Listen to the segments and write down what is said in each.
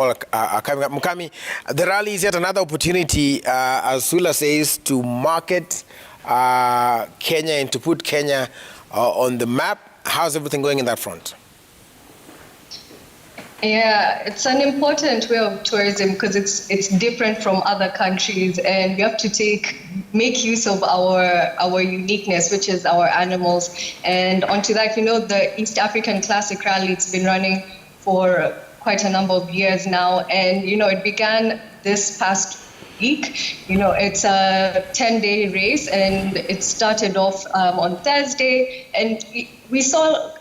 coming up. Mukami, the rally is yet another opportunity, as Sula says, to market Kenya and to put Kenya on the map. How's everything going in that front? Yeah, it's an important way of tourism because it's different from other countries, and we have to make use of our uniqueness, which is our animals. And onto that, the East African Classic Rally, it's been running for quite a number of years now, and it began this past week. It's a 10-day race, and it started off on Thursday, and we saw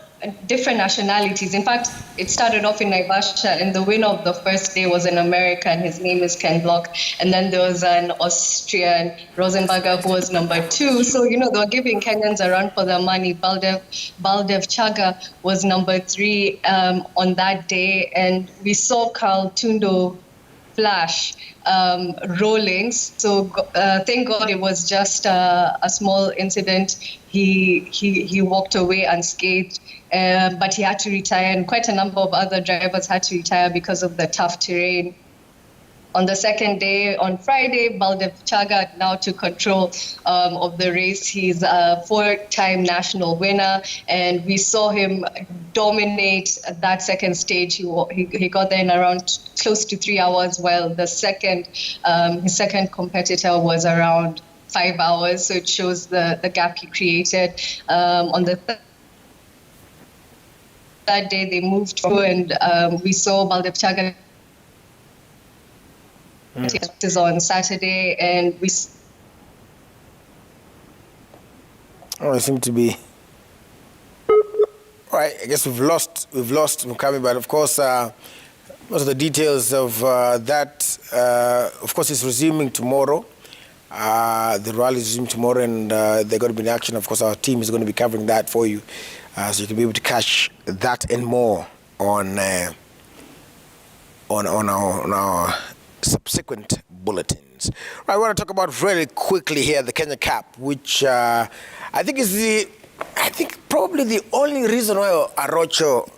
different nationalities. In fact, it started off in Naivasha, and the winner of the first day was an American. His name is Ken Block. And then there was an Austrian, Rosenberger, who was number 2. So, they were giving Kenyans a run for their money. Baldev Chaga was number 3 on that day. And we saw Carl Tundo Flash rolling. So thank God it was just a small incident. He walked away unscathed, but he had to retire, and quite a number of other drivers had to retire because of the tough terrain. On the second day, on Friday, Baldev Chaga now took control of the race. He's a 4-time national winner, and we saw him dominate that second stage. He got there in around close to 3 hours, while his second competitor was around 5 hours. So it shows the gap he created. On the third day, they moved through, and we saw Baldev Chaga is on Saturday, and we. Oh, it seems to be. All right, I guess we've lost Mukami, but of course, most of the details of that, of course, is resuming tomorrow. The rally is resuming tomorrow, and they're going to be in action. Of course, our team is going to be covering that for you, so you can be able to catch that and more on our subsequent bulletins. I want to talk about very quickly here the Kenya Cup, which I think is probably the only reason why Arocho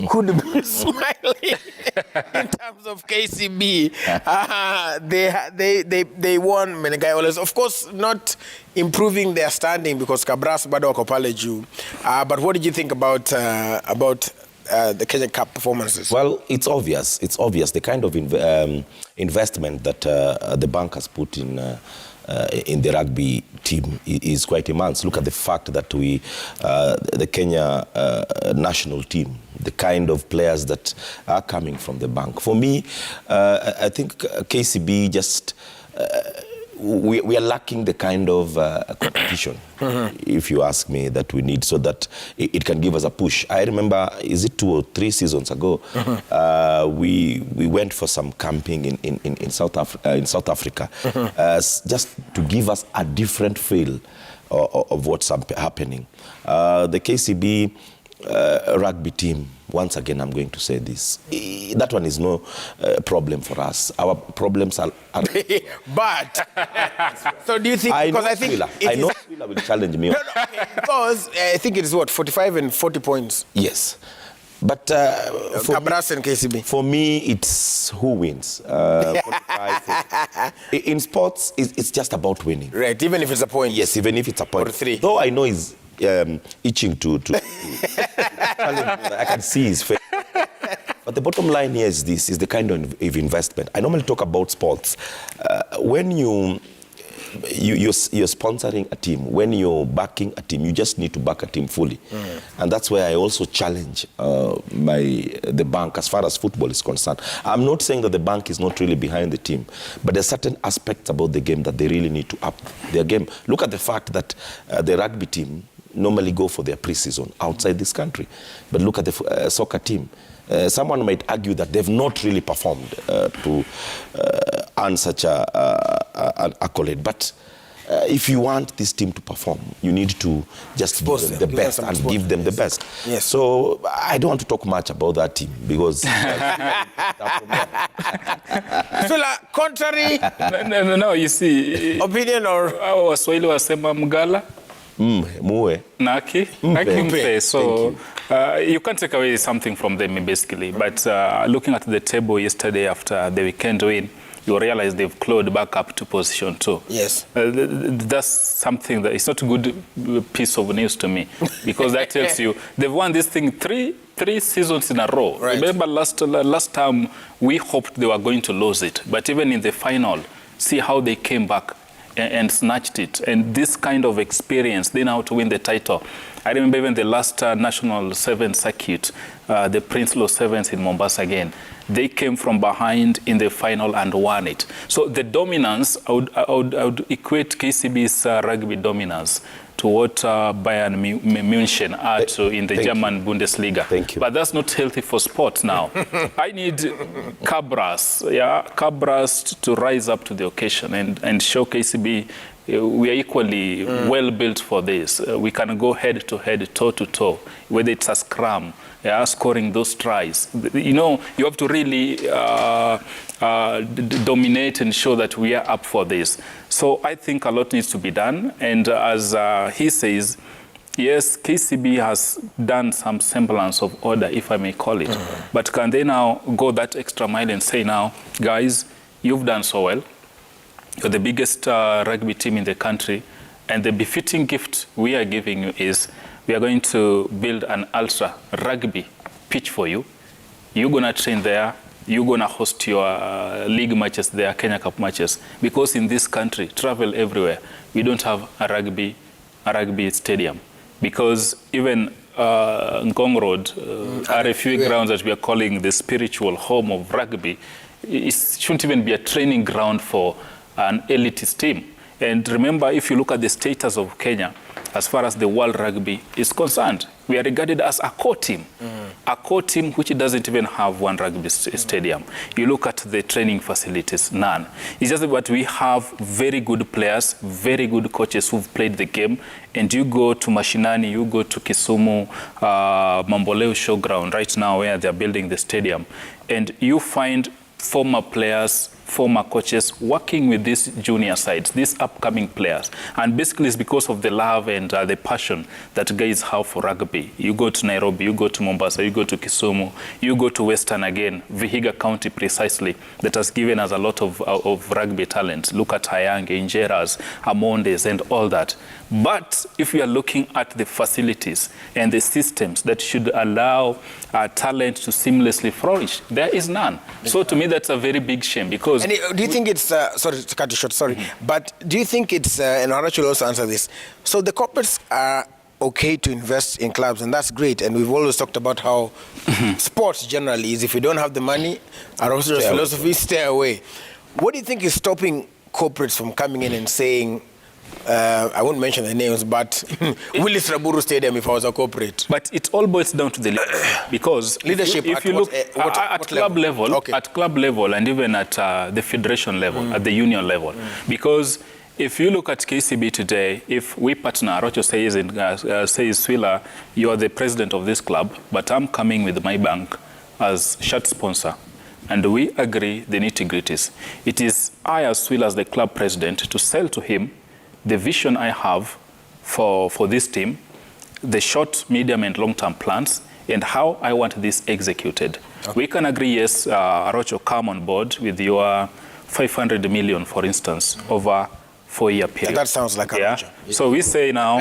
could be smiling in terms of KCB. They won Menengai. Of course, not improving their standing because Kabras bado wako pale juu. But what did you think about the Kenya Cup performances? Well, it's obvious. It's obvious the kind of investment that the bank has put in the rugby team is quite immense. Look at the fact that the Kenya national team, the kind of players that are coming from the bank. For me, I think KCB just. We are lacking the kind of competition, if you ask me, that we need so that it can give us a push. I remember, is it 2 or 3 seasons ago, we went for some camping in South Africa, just to give us a different feel of what's happening. The KCB rugby team, once again, I'm going to say this. That one is no problem for us. Our problems are but, so do you think, because I think... I know Swila will challenge me. No, okay, because I think it is what, 45 and 40 points? Yes. But Kabras and KCB. For me, it's who wins. 45, in sports, it's just about winning. Right, even if it's a point. Yes, even if it's a point. Or 3. Though I know he's itching to I can see his face. But the bottom line here is this, is the kind of investment. I normally talk about sports. When you're sponsoring a team, when you're backing a team, you just need to back a team fully. And that's where I also challenge the bank as far as football is concerned. I'm not saying that the bank is not really behind the team, but there's certain aspects about the game that they really need to up their game. Look at the fact that the rugby team normally go for their pre-season outside this country. But look at the soccer team. Someone might argue that they've not really performed to earn such an accolade. But if you want this team to perform, you need to just give them the best and give them the best. Yes. So I don't want to talk much about that team because... contrary... No, you see... Opinion or... Waswahili wasema mgala. Muwe. Naki mpe. So You can't take away something from them, basically. But looking at the table yesterday after the weekend win, you realize they've clawed back up to position 2. Yes. That's something that it's not a good piece of news to me, because that tells you they've won this thing three seasons in a row. Right. Remember last time we hoped they were going to lose it, but even in the final, see how they came back and snatched it. And this kind of experience, they know how to win the title. I remember even the last National 7 circuit, the Prince-Lo Sevens in Mombasa again. They came from behind in the final and won it. So the dominance, I would equate KCB's rugby dominance to what Bayern München are to in the German Bundesliga. Thank you. But that's not healthy for sport now. I need Cabras to rise up to the occasion and show KCB we are equally well built for this. We can go head to head, toe to toe, whether it's a scrum, scoring those tries. You know, you have to really dominate and show that we are up for this. So I think a lot needs to be done. And as he says, yes, KCB has done some semblance of order, if I may call it. But can they now go that extra mile and say now, guys, you've done so well. You're the biggest rugby team in the country, and the befitting gift we are giving you is we are going to build an ultra rugby pitch for you. You're going to train there. You're going to host your league matches there, Kenya Cup matches. Because in this country, travel everywhere, we don't have a rugby stadium. Because even Ngong Road, RFU grounds that we are calling the spiritual home of rugby, it shouldn't even be a training ground for an elitist team. And remember, if you look at the status of Kenya, as far as the world rugby is concerned, we are regarded as a core team. A core team which doesn't even have one rugby stadium. You look at the training facilities, none. It's just that we have very good players, very good coaches who've played the game. And you go to Mashinani, you go to Kisumu, Mamboleo Showground, right now where they're building the stadium. And you find former players, former coaches working with these junior sides, these upcoming players. And basically it's because of the love and the passion that guys have for rugby. You go to Nairobi, you go to Mombasa, you go to Kisumu, you go to Western again, Vihiga County precisely, that has given us a lot of rugby talent. Look at Hayange, Injeras, Amondes and all that. But if we are looking at the facilities and the systems that should allow talent to seamlessly flourish, there is none. So to me, that's a very big shame because... And do you think it's, sorry to cut you short, sorry, but do you think it's, and Horace will also answer this, so the corporates are okay to invest in clubs, and that's great, and we've always talked about how sports generally is, if you don't have the money, Horace's philosophy, stay away. What do you think is stopping corporates from coming in and saying, I won't mention the names, but Willis Raburu Stadium if I was a corporate. But it all boils down to the leadership. Because leadership if you look at club level, okay. At club level and even at the federation level, at the union level. Because if you look at KCB today, if we partner, Rocho says, Swila, you are the president of this club, but I'm coming with my bank as shirt sponsor. And we agree the nitty-gritties. It is I, as well as the club president, to sell to him the vision I have for this team, the short, medium, and long-term plans, and how I want this executed. Okay. We can agree, yes, Arocho, come on board with your 500 million, for instance, over 4-year period. That sounds like Arocho. Yeah? So we say now,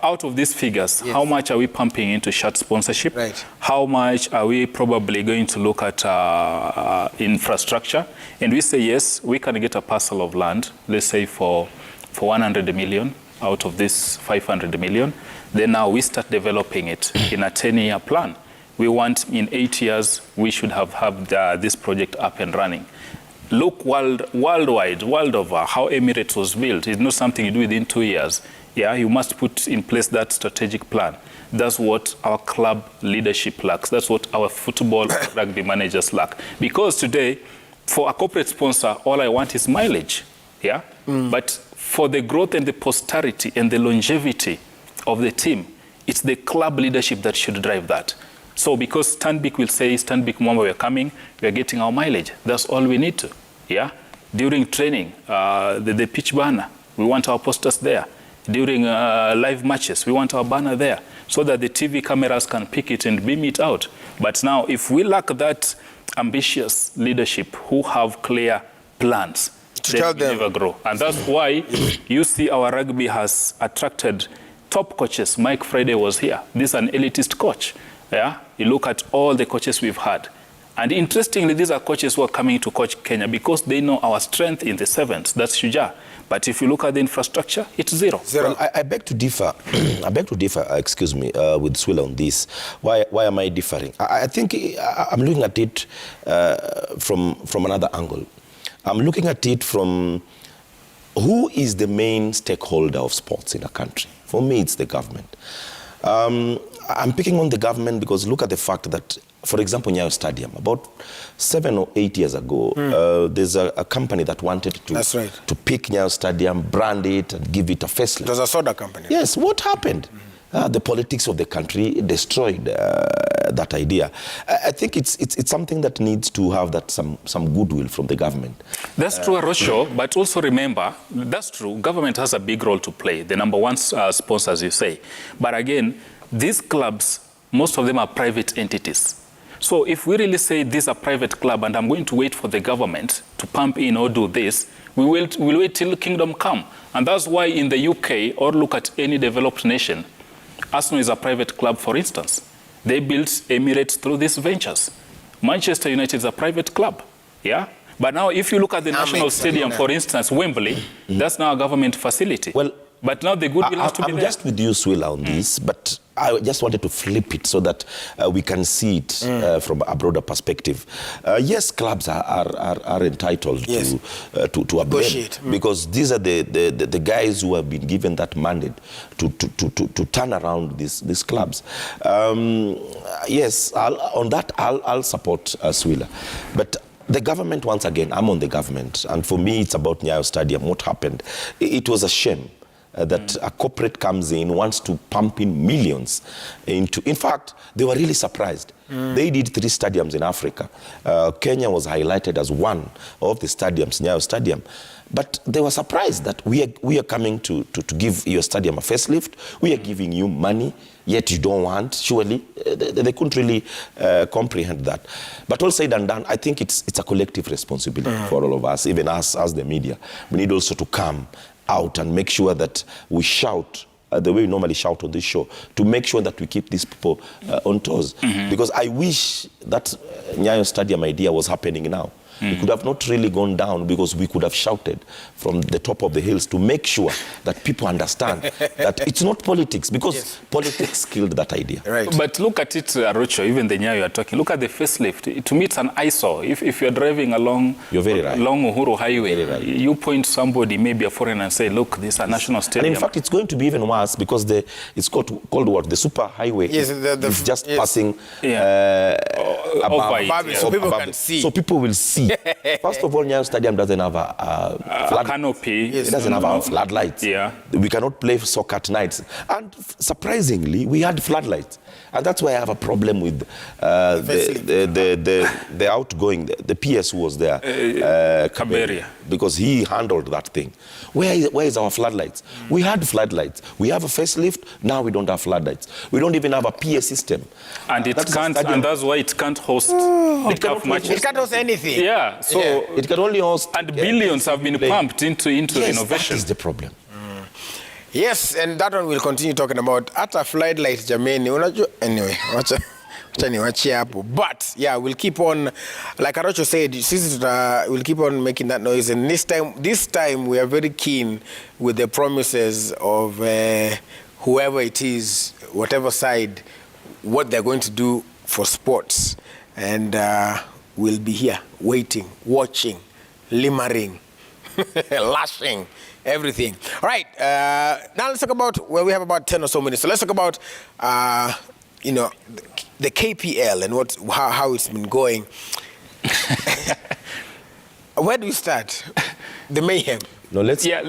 out of these figures, how much are we pumping into shirt sponsorship? Right. How much are we probably going to look at infrastructure? And we say, yes, we can get a parcel of land, let's say for 100 million out of this 500 million. Then now we start developing it in a 10-year plan. We want in 8 years, we should have this project up and running. Look worldwide, world over, how Emirates was built. It's not something you do within 2 years. Yeah, you must put in place that strategic plan. That's what our club leadership lacks. That's what our football rugby managers lack. Because today, for a corporate sponsor, all I want is mileage. Yeah, but for the growth and the posterity and the longevity of the team, it's the club leadership that should drive that. So because Stanbic will say, Stanbic Mwamba, we're coming, we're getting our mileage. That's all we need to, yeah? During training, the pitch banner, we want our posters there. During live matches, we want our banner there. so that the TV cameras can pick it and beam it out. But now, if we lack that ambitious leadership who have clear plans, they never grow. And that's why you see our rugby has attracted top coaches. Mike Friday was here. This is an elitist coach. Yeah, you look at all the coaches we've had. And interestingly, these are coaches who are coming to coach Kenya because they know our strength in the sevens. That's Shujaa. But if you look at the infrastructure, it's zero. Well, I beg to differ. I beg to differ, with Swila on this. Why am I differing? I think I'm looking at it from another angle. I'm looking at it from who is the main stakeholder of sports in a country. For me, it's the government. I'm picking on the government because look at the fact that, for example, Nyayo Stadium, about 7 or 8 years ago, there's a company that wanted to pick Nyayo Stadium, brand it, and give it a facelift. It was a soda company. Yes, what happened? The politics of the country destroyed that idea. I think it's something that needs to have some goodwill from the government. That's true, Arosho, but also remember, that's true, government has a big role to play, the number one sponsor, as you say. But again, these clubs, most of them are private entities. So if we really say this is a private club and I'm going to wait for the government to pump in or do this, we'll wait till kingdom come. And that's why in the UK, or look at any developed nation, Arsenal is a private club, for instance. They built Emirates through these ventures. Manchester United is a private club, yeah? But now if you look at the National Stadium, for instance, Wembley, that's now a government facility. Well, but now the goodwill has to be there. I'm just with you, Swila, on this, but I just wanted to flip it so that we can see it from a broader perspective. Yes, clubs are entitled to a blame because these are the guys who have been given that mandate to turn around these clubs. Yes, I'll support Swila, but the government, once again, I'm on the government, and for me, it's about Nyayo Stadium. What happened? It was a shame that a corporate comes in, wants to pump in millions into. In fact, they were really surprised. They did 3 stadiums in Africa. Kenya was highlighted as one of the stadiums, Nyayo Stadium. But they were surprised that we are coming to give your stadium a facelift. We are giving you money, yet you don't want. Surely, they couldn't really comprehend that. But all said and done, I think it's a collective responsibility for all of us, even us as the media. We need also to come out and make sure that we shout the way we normally shout on this show, to make sure that we keep these people on toes. Because I wish that Nyayo Stadium idea was happening now. It could have not really gone down because we could have shouted from the top of the hills to make sure that people understand that it's not politics, because politics killed that idea. Right. But look at it, Arocho, even the Nyayo you're talking, look at the facelift. To me, it's an eyesore. If you're driving along Uhuru Highway, you point somebody, maybe a foreigner, and say, look, this is a national stadium. And in fact, it's going to be even worse because it's called what? The super highway is just passing above, so people can see. So people will see. First of all, Nyayo Stadium doesn't have a canopy. It doesn't have floodlights. Yeah. We cannot play soccer at night. And surprisingly, we had floodlights. And that's why I have a problem with the outgoing, the PS who was there, Kaberia, because he handled that thing. Where is our floodlights? We had floodlights. We have a facelift. Now we don't have floodlights. We don't even have a PA system. And that's why it can't host tough matches. It can't host anything. Yeah. So it can only host. And billions have been pumped into renovation. That is the problem. Yes, and that one we'll continue talking about. At a floodlight, Jameni. Anyway, but yeah, we'll keep on, like Arocho said, we'll keep on making that noise. And this time we are very keen with the promises of whoever it is, whatever side, what they're going to do for sports. And we'll be here waiting, watching, limmering, lashing, everything. All right, now let's talk about, well, we have about 10 or so minutes. So let's talk about, the KPL and how it's been going. Where do we start? The mayhem. No, let's. Yeah,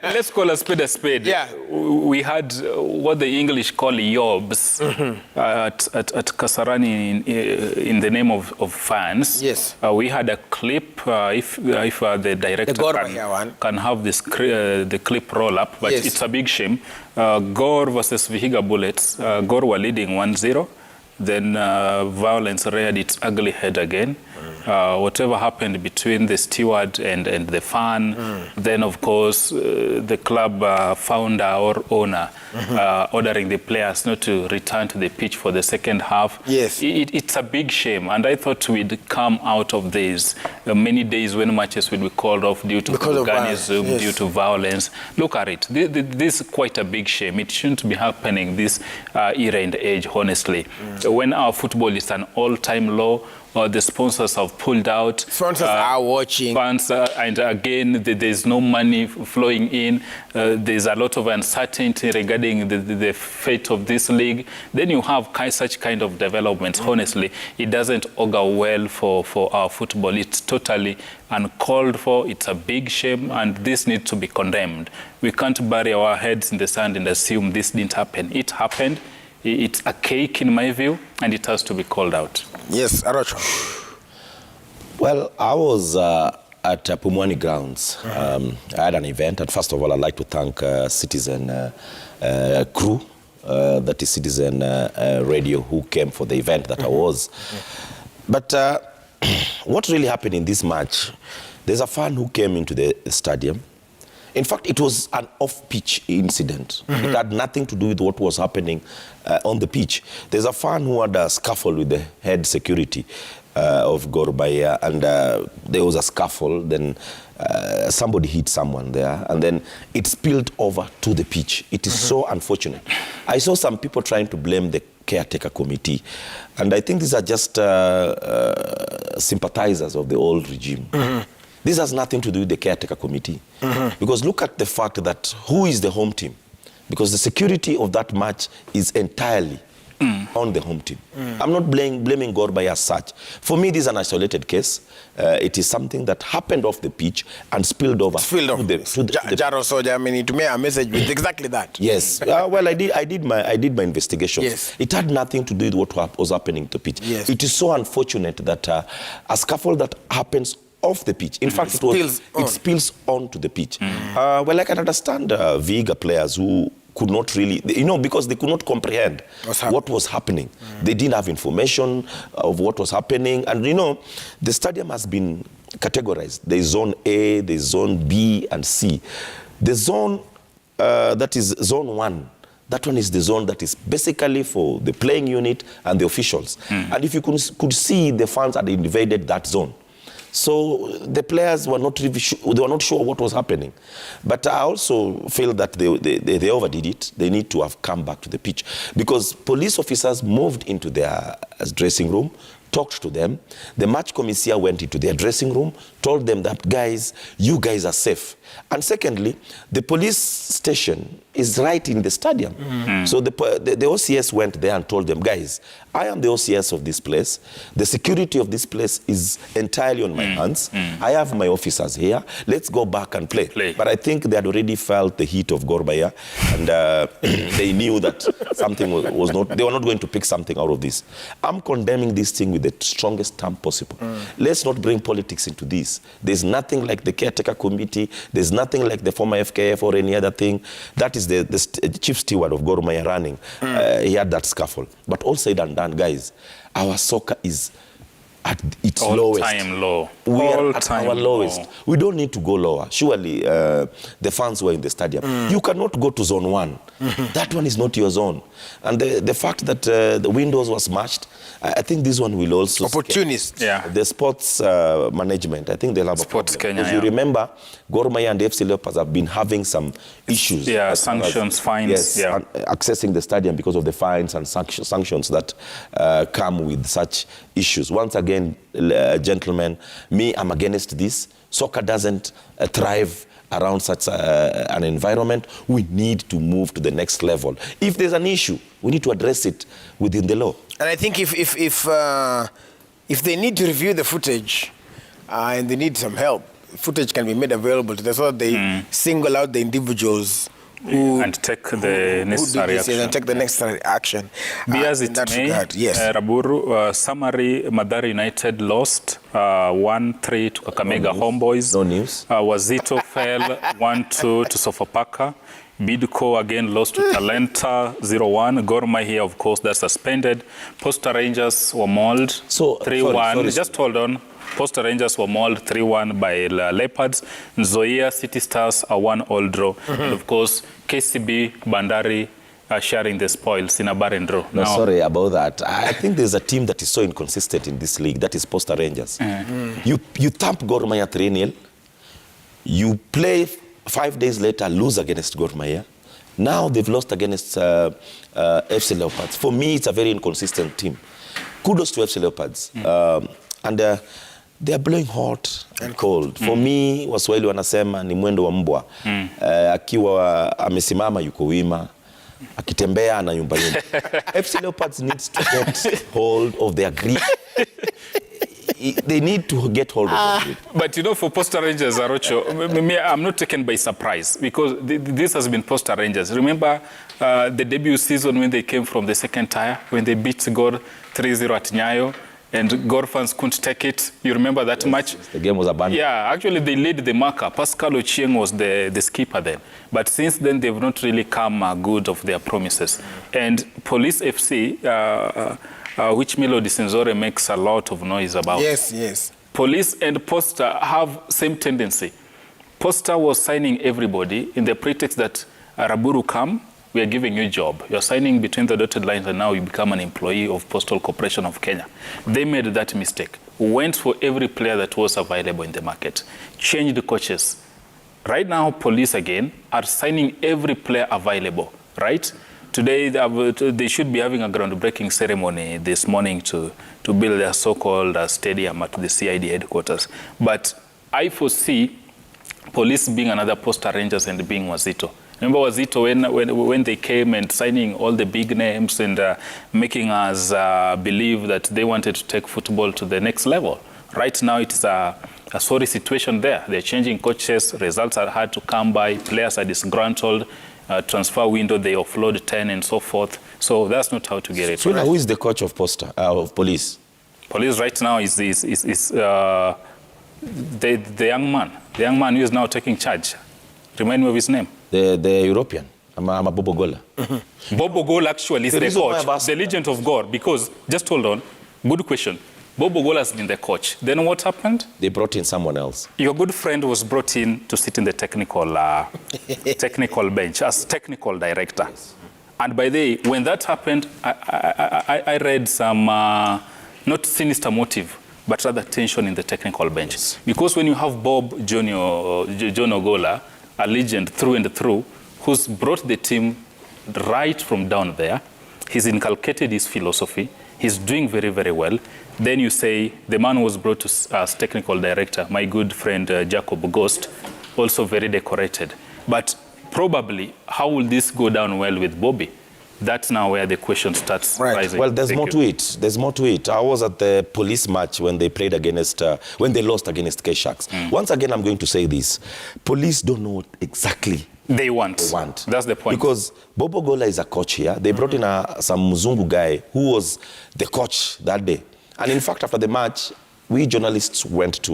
let's call a spade a spade. Yeah. We had what the English call yobs at Kasarani in the name of fans. Yes. We had a clip, if the director can have this the clip roll up, but yes. It's a big shame. Gor versus Vihiga Bullets. Gor were leading 1-0. Then violence reared its ugly head again. Whatever happened between the steward and the fan, then of course the club founder or owner ordering the players not to return to the pitch for the second half. Yes. It's a big shame, and I thought we'd come out of this many days when matches would be called off due to hooliganism, yes. Due to violence. Look at it. This is quite a big shame. It shouldn't be happening this era and age, honestly. When our football is an all-time low, or the sponsors have pulled out. Sponsors are watching. Fans, and again, there's no money flowing in. There's a lot of uncertainty regarding the fate of this league. Then you have such kind of developments. Honestly, it doesn't augur well for our football. It's totally uncalled for. It's a big shame, and this needs to be condemned. We can't bury our heads in the sand and assume this didn't happen. It happened. It's a cake in my view, and it has to be called out. Yes, Arocho. Well, I was at Pumwani grounds. I had an event, and first of all, I'd like to thank Citizen crew, that is Citizen Radio, who came for the event that I was. But what really happened in this match, there's a fan who came into the stadium. In fact, it was an off-pitch incident. It had nothing to do with what was happening on the pitch. There's a fan who had a scuffle with the head security of Gor Mahia, and there was a scuffle. Then somebody hit someone there, and then it spilled over to the pitch. It is so unfortunate. I saw some people trying to blame the caretaker committee, and I think these are just sympathizers of the old regime. This has nothing to do with the caretaker committee. Because look at the fact that who is the home team? Because the security of that match is entirely on the home team. I'm not blaming Gor Mahia as such. For me, this is an isolated case. It is something that happened off the pitch and spilled over. Jaro Soja, I mean, to me, a message with exactly that. Yes. Well, I did my investigation. Yes. It had nothing to do with what was happening to the pitch. Yes. It is so unfortunate that a scuffle that happens off the pitch. In fact, it spills onto the pitch. Well, I can understand Viga players who could not really, because they could not comprehend what was happening. They didn't have information of what was happening. And, the stadium has been categorized. There is zone A, there is zone B and C. The zone that is zone 1, that one is the zone that is basically for the playing unit and the officials. And if you could see, the fans had invaded that zone. So the players were not really they were not sure what was happening. But I also feel that they overdid it. They need to have come back to the pitch, because police officers moved into their dressing room, talked to them. The match commissaire went into their dressing room, told them that, guys, you guys are safe. And secondly, the police station is right in the stadium. So the OCS went there and told them, guys, I am the OCS of this place. The security of this place is entirely on my hands. I have my officers here. Let's go back and play. But I think they had already felt the heat of Gor Mahia, and they knew that something was not, they were not going to pick something out of this. I'm condemning this thing with the strongest term possible. Let's not bring politics into this. There's nothing like the caretaker committee. There's nothing like the former FKF or any other thing. That is the chief steward of Gor Mahia running. He had that scuffle. But all said and done, guys, our soccer is at its lowest. All-time low. We are at our lowest. We don't need to go lower. Surely the fans were in the stadium. You cannot go to zone 1. That one is not your zone. And the fact that the windows were smashed, I think this one will also... Opportunists. Yeah. The sports management, I think they'll have Sports a problem. Kenya, If you remember, Gor Mahia and the FC Leopards have been having some issues. Yeah, sanctions, fines. Yes, yeah. Accessing the stadium because of the fines and sanctions that come with such issues. Once again, gentlemen, I'm against this. Soccer doesn't thrive around such an environment. We need to move to the next level. If there's an issue, we need to address it within the law. And I think if they need to review the footage and they need some help, footage can be made available to them so that they single out the individuals who and take the necessary action. And take the necessary action. Be as it may, regard, yes. Raburu, summary, Mathare United lost 1-3 to Kakamega Homeboys. No news. Wazito fell 1-2 to Sofapaka. Bidco again lost to Talenta 0-1. Gor Mahia, of course, that's suspended. Posta Rangers were mauled 3-1. Just hold on. Posta Rangers were mauled 3-1 by Leopards. Nzoia City Stars a 1-1 draw. And of course, KCB Bandari are sharing the spoils in a barren draw. No, sorry about that. I think there's a team that is so inconsistent in this league. That is Posta Rangers. You thump Gor Mahia 3-0. You play 5 days later, lose against Gor Mahia. Now they've lost against FC Leopards. For me, it's a very inconsistent team. Kudos to FC Leopards. And they are blowing hot and cold. For me, Waswahili wanasema ni mwendo wa mbwa. Akiwa amesimama yuko wima, akitembea ana yumba yumba. FC Leopards needs to get hold of their grip. They need to get hold of it. But you know, for Posta Rangers, Arocho, I'm not taken by surprise because this has been Posta Rangers. Remember the debut season when they came from the second tier, when they beat Gor 3-0 at Nyayo, and Gor fans couldn't take it. You remember that match? Yes, the game was abandoned. Yeah, actually they led the marker. Pascal Ochieng was the skipper then. But since then, they've not really come good of their promises. And Police FC, which Melody Senzore makes a lot of noise about. Yes, yes. Police and Posta have same tendency. Posta was signing everybody in the pretext that Raburu come, we are giving you a job. You're signing between the dotted lines and now you become an employee of Postal Corporation of Kenya. They made that mistake. Went for every player that was available in the market. Changed the coaches. Right now, police again are signing every player available, right? Today, they should be having a groundbreaking ceremony this morning to build their so-called stadium at the CID headquarters. But I foresee police being another Posta Rangers and being Wazito. Remember Wazito when they came and signing all the big names and making us believe that they wanted to take football to the next level. Right now, it's a sorry situation there. They're changing coaches, results are hard to come by, players are disgruntled, transfer window, they offload 10 and so forth. So that's not how to get it. So right. Who is the coach of Posta, of police? Police right now is the young man. The young man who is now taking charge. Remind me of his name. The European. I'm Bobo Gola. Bobo Gola actually is the coach, the legend of Gor. Because, just hold on, good question. Bobo Gola has been the coach. Then what happened? They brought in someone else. Your good friend was brought in to sit in the technical bench as technical director. Yes. And by the way, when that happened, I read some, not sinister motive, but rather tension in the technical bench. Yes. Because when you have Bob John Ogola, a legend through and through, who's brought the team right from down there, he's inculcated his philosophy, he's doing very, very well. Then you say the man was brought to as technical director, my good friend Jacob Ghost, also very decorated. But probably, how will this go down well with Bobby? That's now where the question starts rising. Well, there's more to it. There's more to it. I was at the police match when they played against, when they lost against K-Sharks. Once again, I'm going to say this. Police don't know what exactly they want. That's the point. Because Bobo Gola is a coach here. They brought in some Mzungu guy who was the coach that day. And in fact, after the match, we journalists went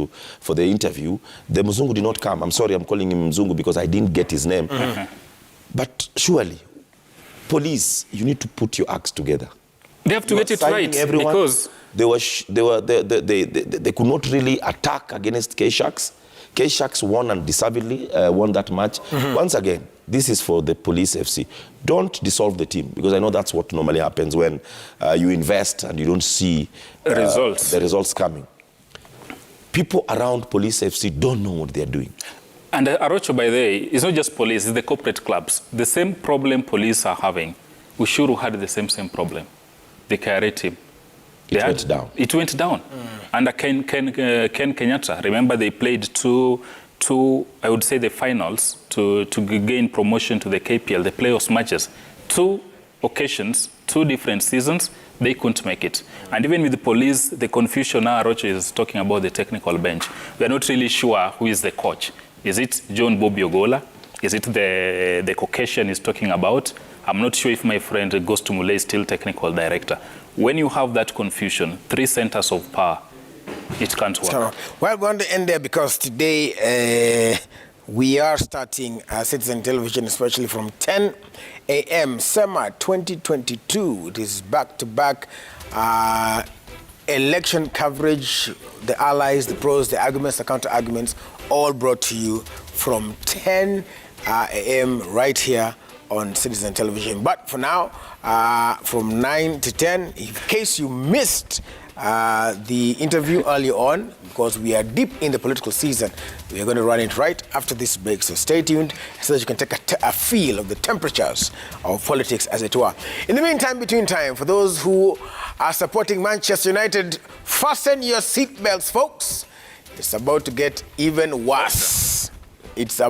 for the interview. The Mzungu did not come. I'm sorry, I'm calling him Mzungu because I didn't get his name. But surely, police, you need to put your acts together. They have to get it right because they could not really attack against K-Sharks. K-Sharks won and deservedly won that match. Once again, this is for the Police FC. Don't dissolve the team because I know that's what normally happens when you invest and you don't see the results coming. People around Police FC don't know what they're doing. And Arocho, by the way, it's not just police, it's the corporate clubs. The same problem police are having, Ushuru had the same problem. The KRA team. It went down. It went down. Under Ken Kenyatta, remember they played two, I would say the finals to gain promotion to the KPL, the playoffs matches. 2 occasions, 2 different seasons. they couldn't make it. And even with the police, the confusion now Roche is talking about the technical bench. We are not really sure who is the coach. Is it John Bobby Ogola? Is it the Caucasian he's talking about? I'm not sure if my friend Ghost Mule is still technical director. When you have that confusion, 3 centers of power, it can't work. So, well, we're going to end there because today we are starting Citizen Television, especially from 10 a.m. Summer 2022. It is back-to-back election coverage, the allies, the pros, the arguments, the counter-arguments, all brought to you from 10 a.m. right here on Citizen Television. But for now, from 9 to 10, in case you missed the interview earlier on, because we are deep in the political season, we are going to run it right after this break. So stay tuned so that you can take a feel of the temperatures of politics, as it were. In the meantime, between time, for those who are supporting Manchester United, fasten your seatbelts, folks. It's about to get even worse. It's a